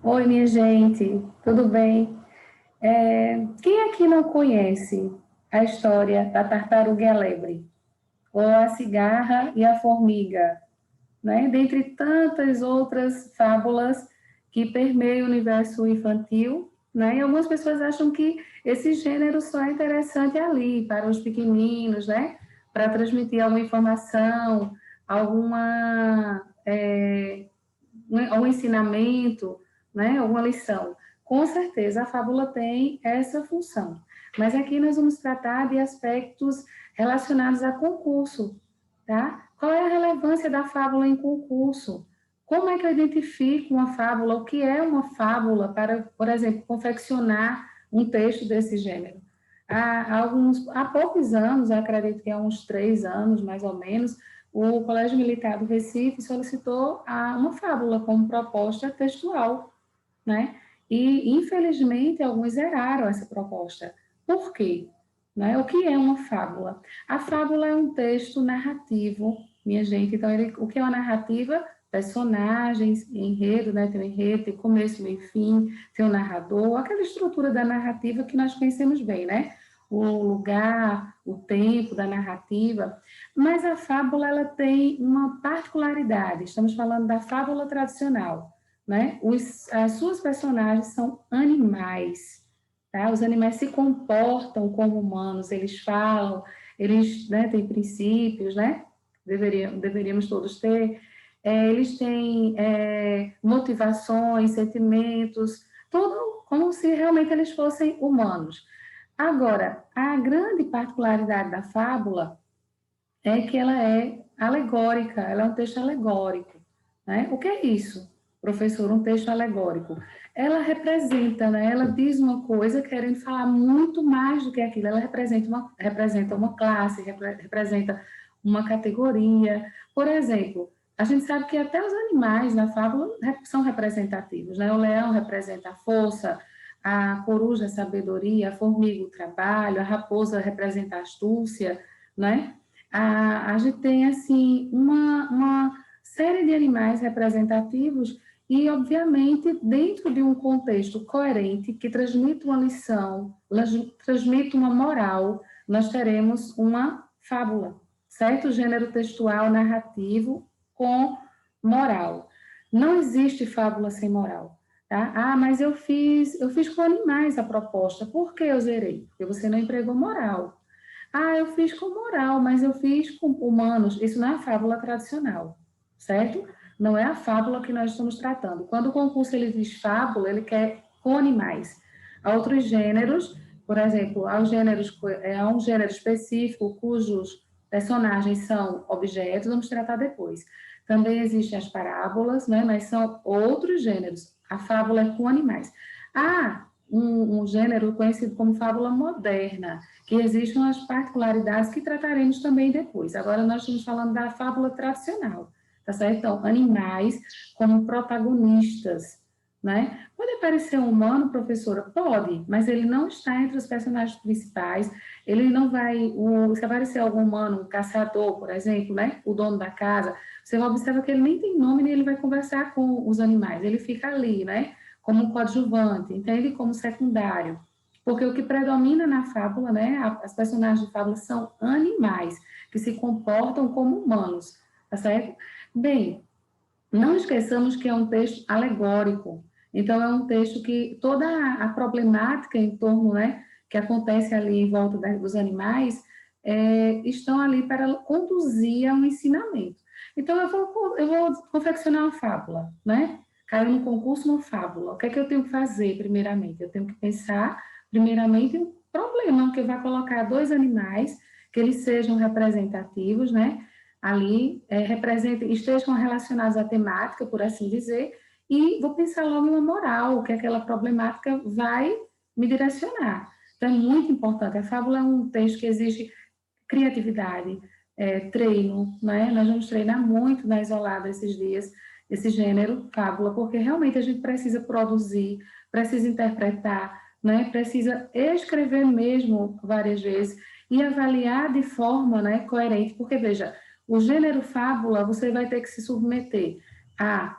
Oi, minha gente, tudo bem? Quem aqui não conhece a história da tartaruga e a lebre? Ou a cigarra e a formiga, né? Dentre tantas outras fábulas que permeiam o universo infantil, né? E algumas pessoas acham que esse gênero só é interessante ali, para os pequeninos, né? Para transmitir alguma informação, alguma, algum ensinamento, né, alguma lição. Com certeza, a fábula tem essa função. Mas aqui nós vamos tratar de aspectos relacionados a concurso, tá? Qual é a relevância da fábula em concurso? Como é que eu identifico uma fábula? O que é uma fábula para, por exemplo, confeccionar um texto desse gênero? Há poucos anos, acredito que há uns 3 anos, mais ou menos, o Colégio Militar do Recife solicitou uma fábula como proposta textual, né? E, infelizmente, alguns zeraram essa proposta. Por quê? Né? O que é uma fábula? A fábula é um texto narrativo, minha gente. Então, o que é uma narrativa? Personagens, enredo, né? Tem o enredo, tem começo, meio e fim, tem o narrador, aquela estrutura da narrativa que nós conhecemos bem, né? O lugar, o tempo da narrativa. Mas a fábula, ela tem uma particularidade. Estamos falando da fábula tradicional, né? As suas personagens são animais, tá? Os animais se comportam como humanos, eles falam, eles, né, têm princípios, né? Deveríamos todos ter. Eles têm motivações, sentimentos, tudo como se realmente eles fossem humanos. Agora, a grande particularidade da fábula é que ela é alegórica, ela é um texto alegórico. Né? O que é isso, professor? Um texto alegórico. Ela representa, né? Ela diz uma coisa querendo falar muito mais do que aquilo. Ela representa uma classe, representa uma categoria. Por exemplo, a gente sabe que até os animais na fábula são representativos. Né? O leão representa a força, a coruja a sabedoria, a formiga o trabalho, a raposa representa a astúcia, né? A gente tem, assim, uma série de animais representativos e, obviamente, dentro de um contexto coerente, que transmite uma lição, transmite uma moral, nós teremos uma fábula, certo? Gênero textual narrativo com moral. Não existe fábula sem moral. Tá? Mas eu fiz com animais a proposta. Por que eu zerei? Porque você não empregou moral. Eu fiz com moral, mas eu fiz com humanos. Isso não é a fábula tradicional, certo? Não é a fábula que nós estamos tratando. Quando o concurso ele diz fábula, ele quer com animais. Há outros gêneros, por exemplo, há um gênero específico cujos personagens são objetos, vamos tratar depois. Também existem as parábolas, né, mas são outros gêneros. A fábula é com animais. Há um gênero conhecido como fábula moderna, que existem umas particularidades que trataremos também depois. Agora nós estamos falando da fábula tradicional, tá certo? Então, animais como protagonistas, né? Pode aparecer um humano, professora? Pode, mas ele não está entre os personagens principais, ele não vai, se aparecer algum humano, um caçador, por exemplo, né? O dono da casa, você vai observar que ele nem tem nome, nem ele vai conversar com os animais, ele fica ali, né? Como um coadjuvante, entende? Como secundário. Porque o que predomina na fábula, né, as personagens de fábula são animais, que se comportam como humanos, tá certo? Bem, não esqueçamos que é um texto alegórico, então é um texto que toda a problemática em torno, né, que acontece ali em volta dos animais, estão ali para conduzir a um ensinamento. Então eu vou confeccionar uma fábula, né? Caiu no concurso uma fábula. O que é que eu tenho que fazer primeiramente? Eu tenho que pensar primeiramente um problema que vai colocar dois animais que eles sejam representativos, né? Ali estejam relacionados à temática, por assim dizer, e vou pensar logo em uma moral, que aquela problemática vai me direcionar. Então, é muito importante. A fábula é um texto que exige criatividade, treino, né? Nós vamos treinar muito na Isolada esses dias, esse gênero, fábula, porque realmente a gente precisa produzir, precisa interpretar, né? Precisa escrever mesmo várias vezes e avaliar de forma, né, coerente, porque, veja, o gênero fábula, você vai ter que se submeter à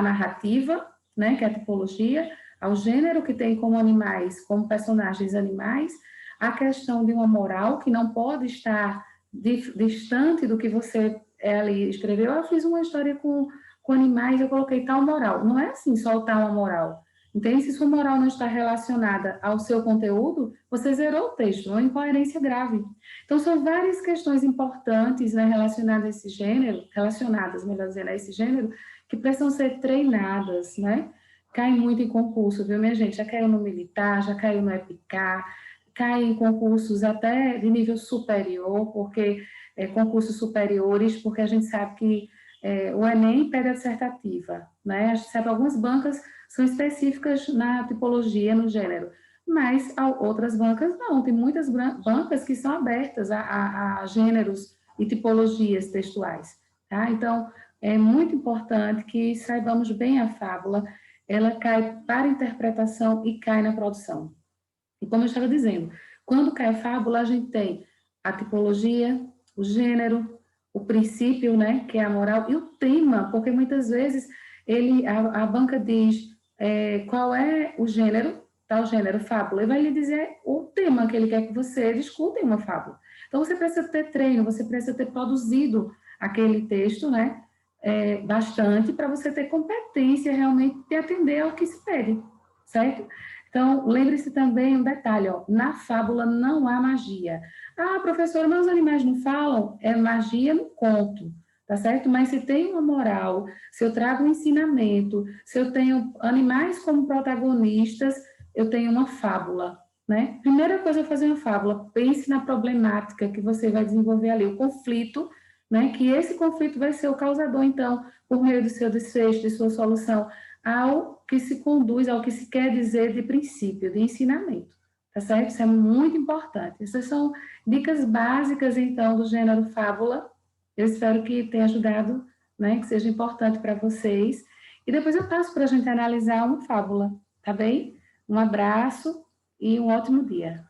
narrativa, né, que é a tipologia, ao gênero que tem como animais, como personagens animais, a questão de uma moral que não pode estar distante do que você ali escreveu. Eu fiz uma história com animais, eu coloquei tal moral. Não é assim, soltar uma moral. Entende? Se sua moral não está relacionada ao seu conteúdo, você zerou o texto, uma incoerência grave. Então, são várias questões importantes, né, relacionadas a esse gênero, relacionadas, melhor dizendo, a esse gênero, que precisam ser treinadas, né? Cai muito em concurso, viu, minha gente? Já caiu no militar, já caiu no EPICAR, cai em concursos até de nível superior, porque concursos superiores, porque a gente sabe que o Enem pede a dissertativa, né? A gente sabe que algumas bancas são específicas na tipologia, no gênero, mas outras bancas não, tem muitas bancas que são abertas a gêneros e tipologias textuais, tá? Então, é muito importante que saibamos bem a fábula, ela cai para interpretação e cai na produção. E como eu estava dizendo, quando cai a fábula, a gente tem a tipologia, o gênero, o princípio, né, que é a moral, e o tema, porque muitas vezes a banca diz qual é o gênero, tal gênero, fábula, e vai lhe dizer o tema que ele quer que você discuta em uma fábula. Então, você precisa ter treino, você precisa ter produzido aquele texto, né, bastante, para você ter competência realmente de atender ao que se pede, certo? Então, lembre-se também um detalhe, ó, na fábula não há magia. Ah, professora, meus animais não falam? É magia no conto, tá certo? Mas se tem uma moral, se eu trago um ensinamento, se eu tenho animais como protagonistas, eu tenho uma fábula, né? Primeira coisa é fazer uma fábula, pense na problemática que você vai desenvolver ali, o conflito, né? Que esse conflito vai ser o causador, então, por meio do seu desfecho, de sua solução, ao que se conduz, ao que se quer dizer de princípio, de ensinamento, tá certo? Isso é muito importante. Essas são dicas básicas, então, do gênero fábula. Eu espero que tenha ajudado, né, que seja importante para vocês. E depois eu passo para a gente analisar uma fábula, tá bem? Um abraço e um ótimo dia.